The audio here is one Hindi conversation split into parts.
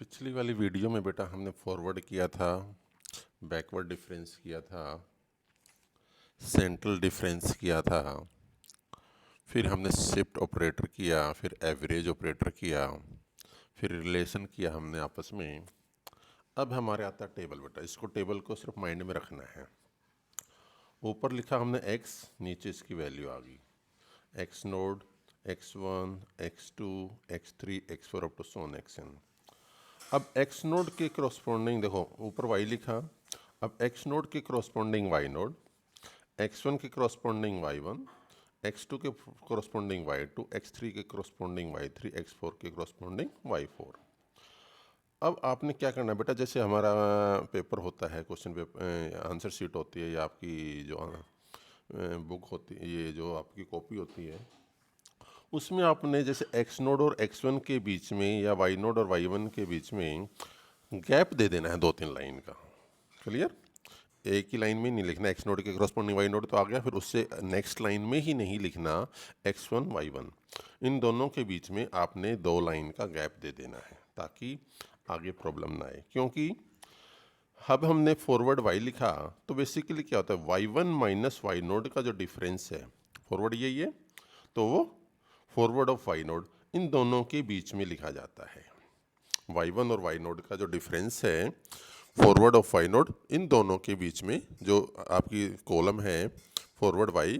पिछली वाली वीडियो में बेटा हमने फॉरवर्ड किया था, बैकवर्ड डिफरेंस किया था, सेंट्रल डिफरेंस किया था, फिर हमने शिफ्ट ऑपरेटर किया, फिर एवरेज ऑपरेटर किया, फिर रिलेशन किया हमने आपस में। अब हमारे आता है टेबल बेटा। इसको टेबल को सिर्फ माइंड में रखना है। ऊपर लिखा हमने x, नीचे इसकी वैल्यू आ गई x naught, x1, x2, x3, x4 up to so on xn। अब x नोड के क्रॉसपोंडिंग देखो, ऊपर y लिखा। अब x नोड के क्रॉसपोंडिंग y नोड, x1 के क्रॉसपोंडिंग y1, x2 के क्रॉसपोंडिंग y2, x3 के क्रॉसपोंडिंग y3, x4 के क्रॉसपोंडिंग y4। अब आपने क्या करना है बेटा, जैसे हमारा पेपर होता है, क्वेश्चन पेपर आंसर शीट होती है, या आपकी जो बुक होती है, ये जो आपकी कॉपी होती है, उसमें आपने जैसे x नोड और x1 के बीच में या y नोड और y1 के बीच में गैप दे देना है 2-3 लाइन का। क्लियर? एक ही लाइन में नहीं लिखना x नोड के क्रॉसपोंडिंग y नोड तो आ गया, फिर उससे नेक्स्ट लाइन में ही नहीं लिखना x1 y1। इन दोनों के बीच में आपने 2 लाइन का गैप दे देना है ताकि आगे प्रॉब्लम ना आए। क्योंकि अब हमने फॉरवर्ड y लिखा तो बेसिकली क्या होता है, y1 माइनस y नोड का जो डिफरेंस है, फॉरवर्ड यही है, तो वो forward of y node in दोनों के बीच में लिखा जाता है। y1 और y नोड का जो डिफरेंस है, forward of y node in दोनों के बीच में जो आपकी कॉलम है फॉरवर्ड y,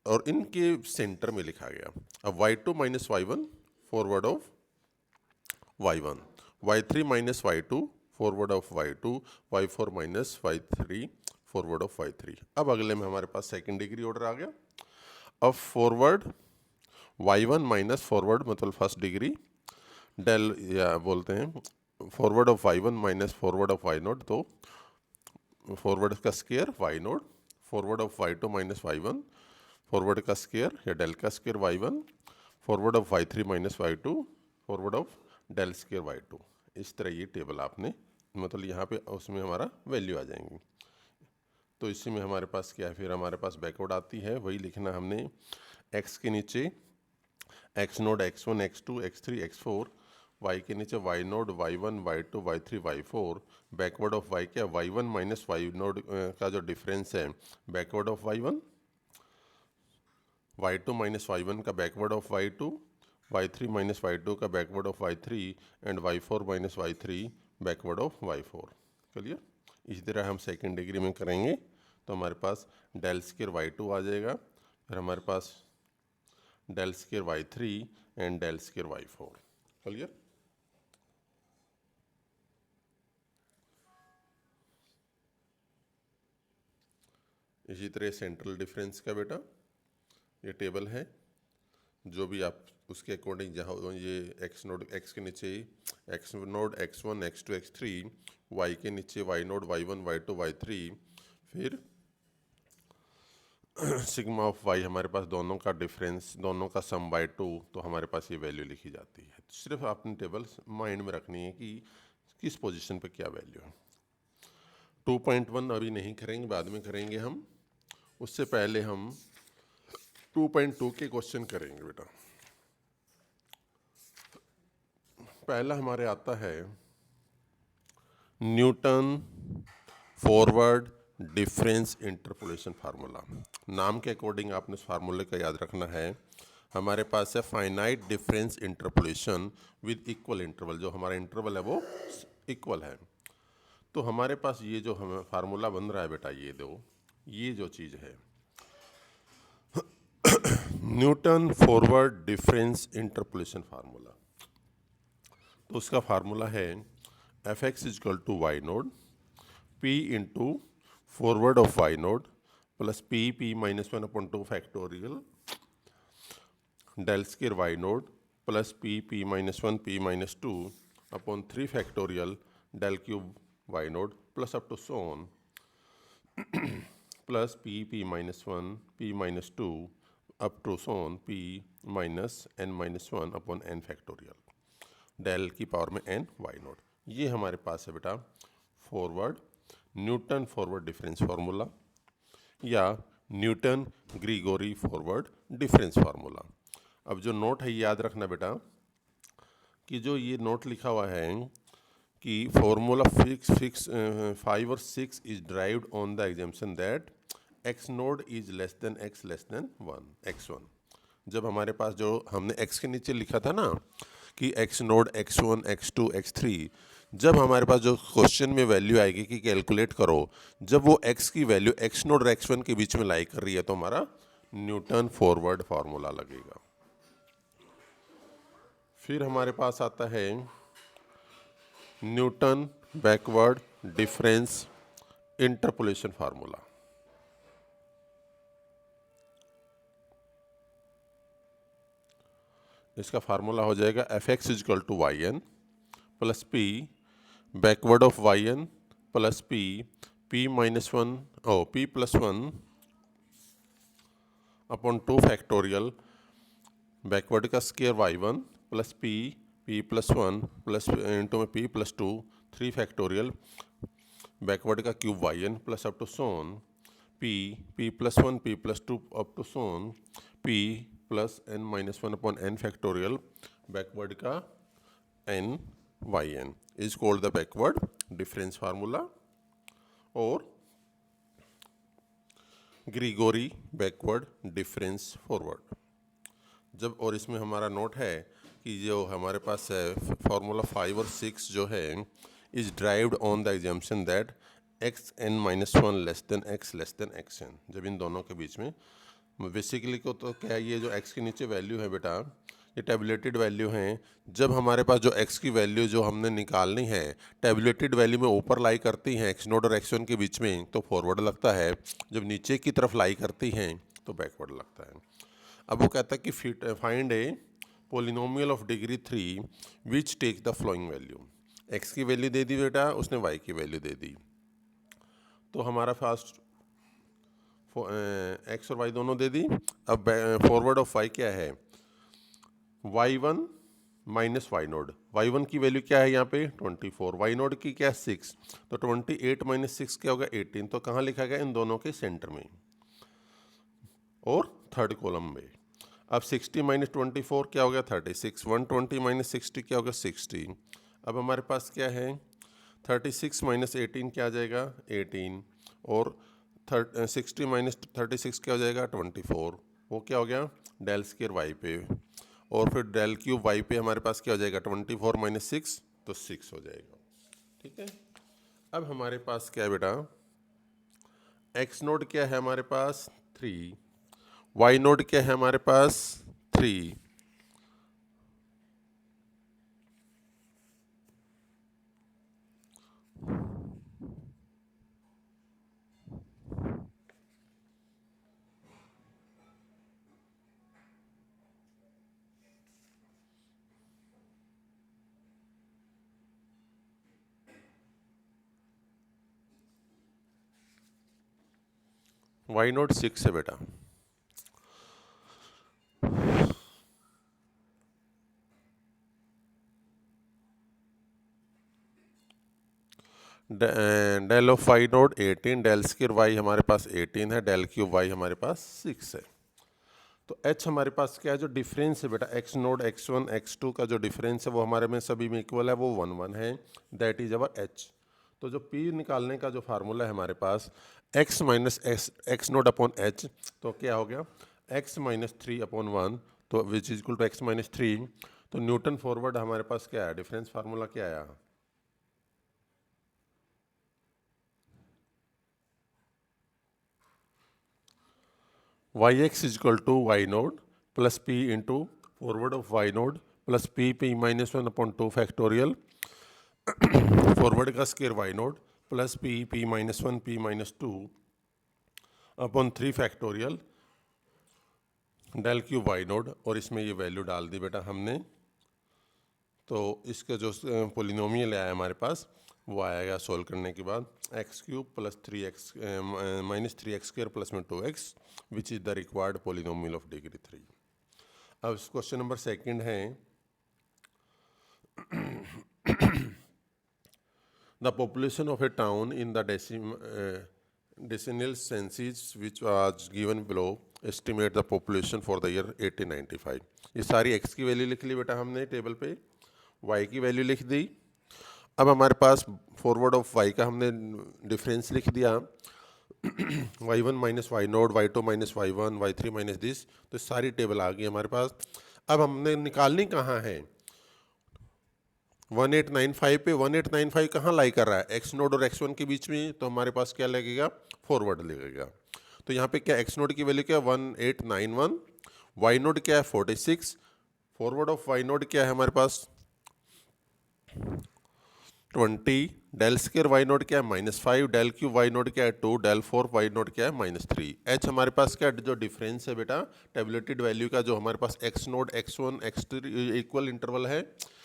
और इनके सेंटर में लिखा गया। अब y2 minus y1 forward of y1, y3 minus y2 forward of y2, y4 minus y3 forward of y3। अब अगले में हमारे पास सेकंड डिग्री ऑर्डर आ गया। अब फॉरवर्ड y1 माइनस फॉरवर्ड मतलब फर्स्ट डिग्री डेल, या बोलते हैं forward of y1 minus forward of y node, तो फॉरवर्ड का square y node, forward of y2 minus y1 forward का स्क्वायर या डेल का square y1, forward of y3 minus y2 forward of del square y2। इस तरह ये टेबल आपने, मतलब यहाँ पे उसमें हमारा वैल्यू आ जाएंगी। तो इसी में हमारे पास क्या है, फिर हमारे पास बैकवर्ड आती है, वही लिखना हमने। x के नीचे x naught x1, x2, x3, x4, y के नीचे y node y1, y2, y3, y4। Backward of y क्या, y1 माइनस y नोड का जो डिफरेंस है backward of y1, y2 minus y1 का backward of y2, y3 minus y2 का backward of y3 and y4 minus y3 backward of y4। Clear? इसी तरह हम सेकेंड डिग्री में करेंगे तो हमारे पास डेल स्क्वायर y2 आ जाएगा, फिर हमारे पास del square y3 and del square y4। Clear? इसी तरह सेंट्रल डिफरेंस का बेटा ये टेबल है, जो भी आप उसके अकॉर्डिंग, जहाँ ये x नोड x के नीचे x naught x1, x2, x3, y के नीचे y node y1, y2, y3, फिर सिग्मा ऑफ y हमारे पास दोनों का डिफरेंस, दोनों का सम बाय 2, तो हमारे पास ये वैल्यू लिखी जाती है। तो सिर्फ आपने टेबल माइंड में रखनी है कि किस पोजीशन पे क्या वैल्यू है। 2.1 अभी नहीं करेंगे, बाद में करेंगे हम। उससे पहले हम 2.2 के क्वेश्चन करेंगे बेटा। पहला हमारे आता है Newton forward difference interpolation formula. नाम के अकॉर्डिंग आपने इस फार्मूले का याद रखना है। हमारे पास है finite difference interpolation with equal interval, जो हमारा इंटरवल है वो इक्वल है। तो हमारे पास ये जो हमें फार्मूला बन रहा है बेटा, ये दो, ये जो चीज़ है Newton forward difference interpolation formula, तो उसका फार्मूला है f x is equal to Y naught p into forward of y naught plus p minus 1/2 factorial del square y naught plus p minus 1 p minus 2 upon 3 factorial del cube y naught plus up to so on plus p minus 1 p minus 2 up to so on p minus n minus 1 upon n factorial del की पावर में n y नोड। ये हमारे पास है बेटा forward Newton forward difference formula या Newton Gregory forward difference formula. अब जो नोट है याद रखना बेटा कि जो ये नोट लिखा हुआ है कि फॉर्मूला फिक्स 5 और 6 is derived on the assumption that x node is less than x1 x1। जब हमारे पास जो हमने x के नीचे लिखा था ना कि x naught x1 x2 x3, जब हमारे पास जो क्वेश्चन में वैल्यू आएगी कि कैलकुलेट करो, जब वो x की वैल्यू x नोड और x1 के बीच में लाई कर रही है तो हमारा न्यूटन फॉरवर्ड फार्मूला लगेगा। फिर हमारे पास आता है Newton backward difference interpolation formula. इसका फार्मूला हो जाएगा fx is equal to Y N plus P backward of Y N plus P minus one P plus one upon 2 factorial backward का square y1 plus P plus one plus into में p प्लस 2 3 फैक्टोरियल बैकवर्ड का cube y n plus up to so on p plus one p plus 2 up to so on p plus n minus one upon n factorial backward का n yn is called the backward difference formula और ग्रीगोरी बैकवर्ड डिफरेंस फॉरवर्ड। जब और इसमें हमारा नोट है कि जो हमारे पास है फार्मूला 5 और 6 जो है is derived on the assumption that x n minus one less than x n. जब इन दोनों के बीच में बेसिकली को तो क्या ये जो x के नीचे वैल्यू है बेटा ये टैबुलेटेड वैल्यू हैं। जब हमारे पास जो x की वैल्यू जो हमने निकालनी है टैबुलेटेड वैल्यू में ऊपर लाई करती हैं x नोड और x1 के बीच में तो फॉरवर्ड लगता है, जब नीचे की तरफ लाई करती हैं तो बैकवर्ड लगता है। अब वो कहता है कि find a polynomial of degree 3 which take the following value. x की वैल्यू दे दी बेटा, उसने y की वैल्यू दे दी, तो हमारा फास्ट x और y दोनों दे दी। अब फॉरवर्ड ऑफ y क्या है y1 minus y node. y1 की वैल्यू क्या है यहाँ पे 24, y नोड की क्या है 6, तो 28 माइनस 6 क्या होगा 18। तो कहाँ लिखा गया इन दोनों के सेंटर में और थर्ड कॉलम में। अब 60 माइनस 24 क्या हो गया 36, 120 माइनस 60 क्या होगा 60। अब हमारे पास क्या है 36 माइनस 18 क्या आ जाएगा 18 और 60 माइनस 36 क्या हो जाएगा 24। वो क्या हो गया डेल स्क्वायर वाई पे और फिर डेल क्यूब वाई पे हमारे पास क्या हो जाएगा 24 माइनस 6 तो 6 हो जाएगा। ठीक है, अब हमारे पास क्या है बेटा एक्स नोड क्या है हमारे पास 3, वाई नोड क्या है हमारे पास 3, वाई नोड 6 है बेटा। Del of Y naught 18, del square y हमारे पास 18 है, डेल क्यूब वाई हमारे पास 6 है। तो h हमारे पास क्या है जो डिफरेंस है बेटा x नोड x1 x2 का जो डिफरेंस है वो हमारे में सभी में इक्वल है, वो 1 1 है, दैट इज अवर h। तो जो p निकालने का जो फार्मूला है हमारे पास x minus x node upon h, तो क्या हो गया x माइनस 3 अपॉन 1 तो which is equal to x minus 3। तो न्यूटन फॉरवर्ड हमारे पास क्या है डिफरेंस फार्मूला क्या आया yx is equal to Y node plus P into forward of Y node plus P minus one upon 2 factorial forward का square Y node plus P minus one P minus 2 upon 3 factorial del cube Y node. और इसमें ये वैल्यू डाल दी बेटा हमने, तो इसका जो पोलिनोमियल आया हमारे पास वो आएगा सोल्व करने के बाद x cube plus 3x minus 3x square plus में 2x which is the required polynomial of degree 3। अब क्वेश्चन नंबर सेकंड है the population of A town in the decimal census which was given below estimate the population for the year 1895। ये सारी x की वैल्यू लिख ली बेटा हमने टेबल पे, y की वैल्यू लिख दी। अब हमारे पास फॉरवर्ड ऑफ y का हमने डिफरेंस लिख दिया, y1 minus y naught, y2 minus y1, y3 minus this, तो सारी टेबल आ गई हमारे पास। अब हमने निकालनी कहाँ है, 1895 पे। 1895 कहाँ लाई कर रहा है, एक्स नोड और x1 के बीच में, तो हमारे पास क्या लगेगा, फॉरवर्ड लगेगा। तो यहाँ पे क्या एक्स नोड की वैल्यू क्या है 1891, वाई नोड क्या है 46, फॉरवर्ड ऑफ वाई नोड क्या है हमारे पास 20, डेल स्केयर वाई नोड क्या है -5, डेल क्यू वाई नोड क्या है 2, डेल 4 वाई नोड क्या है -3। एच हमारे पास क्या जो डिफरेंस है बेटा टेबुलेटेड वैल्यू का, जो हमारे पास X node x1 x3 equal interval है,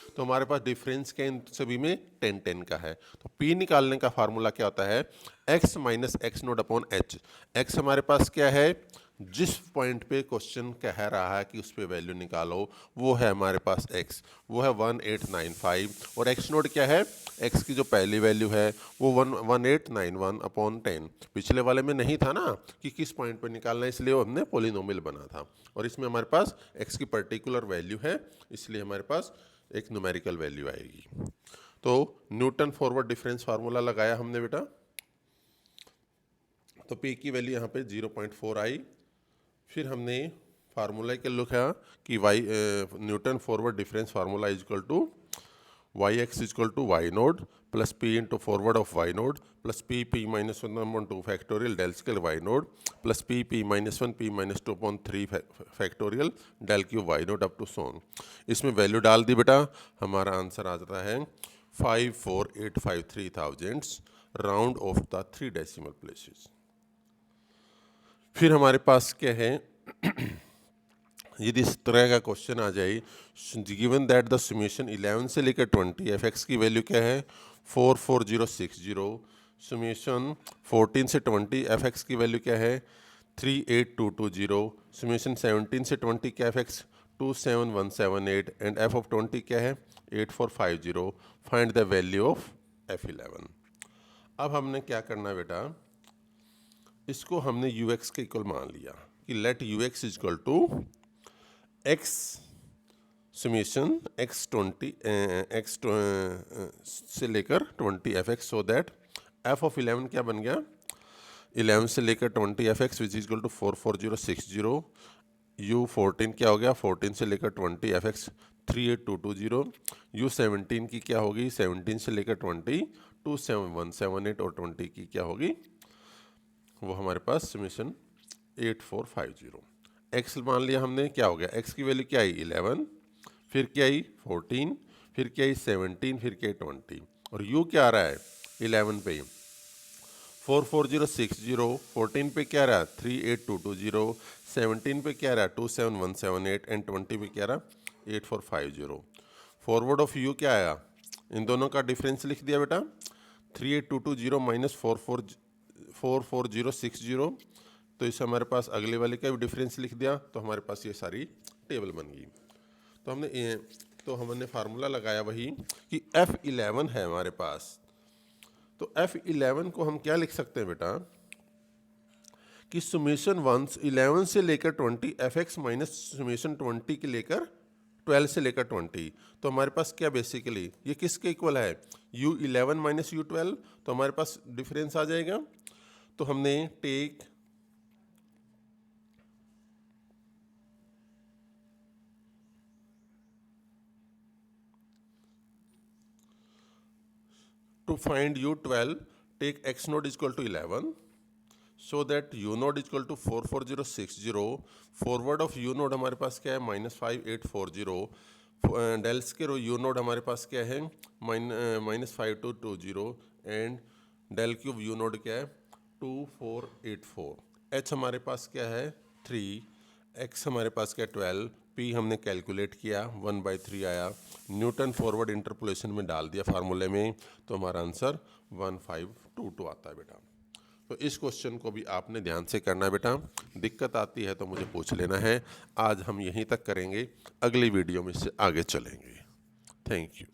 तो हमारे पास डिफरेंस क्या इन सभी में 10 10 का है। तो P निकालने का फार्मूला क्या होता है, x minus x node upon H. X हमारे पास क्या है, जिस पॉइंट पे क्वेश्चन कह रहा है कि उस पर वैल्यू निकालो, वो है हमारे पास x, वो है 1895, और x नोड क्या है, x की जो पहली वैल्यू है वो 1891 अपॉन 10। पिछले वाले में नहीं था ना कि किस पॉइंट पे निकालना है, इसलिए हमने पोलिनोमियल बना था, और इसमें हमारे पास x की पर्टिकुलर वैल्यू है, इसलिए हमारे पास एक न्यूमेरिकल वैल्यू आएगी। तो न्यूटन फॉरवर्ड डिफरेंस फार्मूला लगाया हमने बेटा, तो P की वैल्यू यहाँ पे 0.4 आई। फिर हमने फार्मूला के लिखा कि Newton forward difference formula is equal to Y X is equal to Y node plus P into forward of Y node plus P minus 1/2 factorial del square Y node plus P minus 1 p-2/3 factorial del cube Y node up to so on. इसमें वैल्यू डाल दी बेटा, हमारा आंसर आ जाता है 54853 round of the 3 decimal places. फिर हमारे पास क्या है, यदि इस तरह का क्वेश्चन आ जाए, गिवन दैट द समेशन 11 से लेकर 20 एफ एक्स की वैल्यू क्या है 44060, समेशन 14 से 20 एफ एक्स की वैल्यू क्या है 38220, समेशन 17 से 20 क्या F x 27178, and F of 20 क्या है 8450, find the value of F11। अब हमने क्या करना है बेटा, इसको हमने ux के इक्वल मान लिया कि let ux is equal to x summation x से लेकर 20 f x, so that f of 11 क्या बन गया 11 से लेकर 20 f x which is equal to 44060, u14 क्या हो गया 14 से लेकर 20 एफ एक्स 38220, u17 की क्या होगी 17 से लेकर 20 27178, और 20 की क्या होगी वो हमारे पास समेशन 8450। एक्स मान लिया हमने, क्या हो गया एक्स की वैल्यू क्या आई 11, फिर क्या आई 14, फिर क्या आई 17, फिर क्या आई 20, और यू क्या आ रहा है 11 पे 44060, 14 पे क्या रहा 38220, 17 पे क्या रहा 27178, एंड 20 पे क्या रहा 8450। फॉरवर्ड ऑफ यू क्या आया, इन दोनों का डिफरेंस लिख दिया बेटा, 38220 माइनस 44060, तो इससे हमारे पास अगले वाले का भी डिफरेंस लिख दिया, तो हमारे पास ये सारी टेबल बन गई। तो हमने फार्मूला लगाया वही कि F11 है हमारे पास, तो F11 को हम क्या लिख सकते हैं बेटा कि सुमेशन 11 से लेकर 20 एफ एक्स माइनस सुमेशन 20 के लेकर 12 से लेकर 20, तो हमारे पास क्या बेसिकली ये किसके इक्वल है U11 माइनस U12, तो हमारे पास डिफरेंस आ जाएगा। तो हमने take to find U12 take x naught equal to 11, so that U naught equal to 44060, forward of U naught हमारे पास क्या है -5840, डेल स्केयर U नोड हमारे पास क्या है -5220, and del cube U naught क्या है 2484, h हमारे पास क्या है 3, x हमारे पास क्या 12, p हमने कैलकुलेट किया 1/3 आया, न्यूटन फॉरवर्ड इंटरपोलेशन में डाल दिया फार्मूले में, तो हमारा आंसर 1522 आता है बेटा। तो इस क्वेश्चन को भी आपने ध्यान से करना है बेटा, दिक्कत आती है तो मुझे पूछ लेना है। आज हम यहीं तक करेंगे, अगली वीडियो में से आगे चलेंगे। Thank you.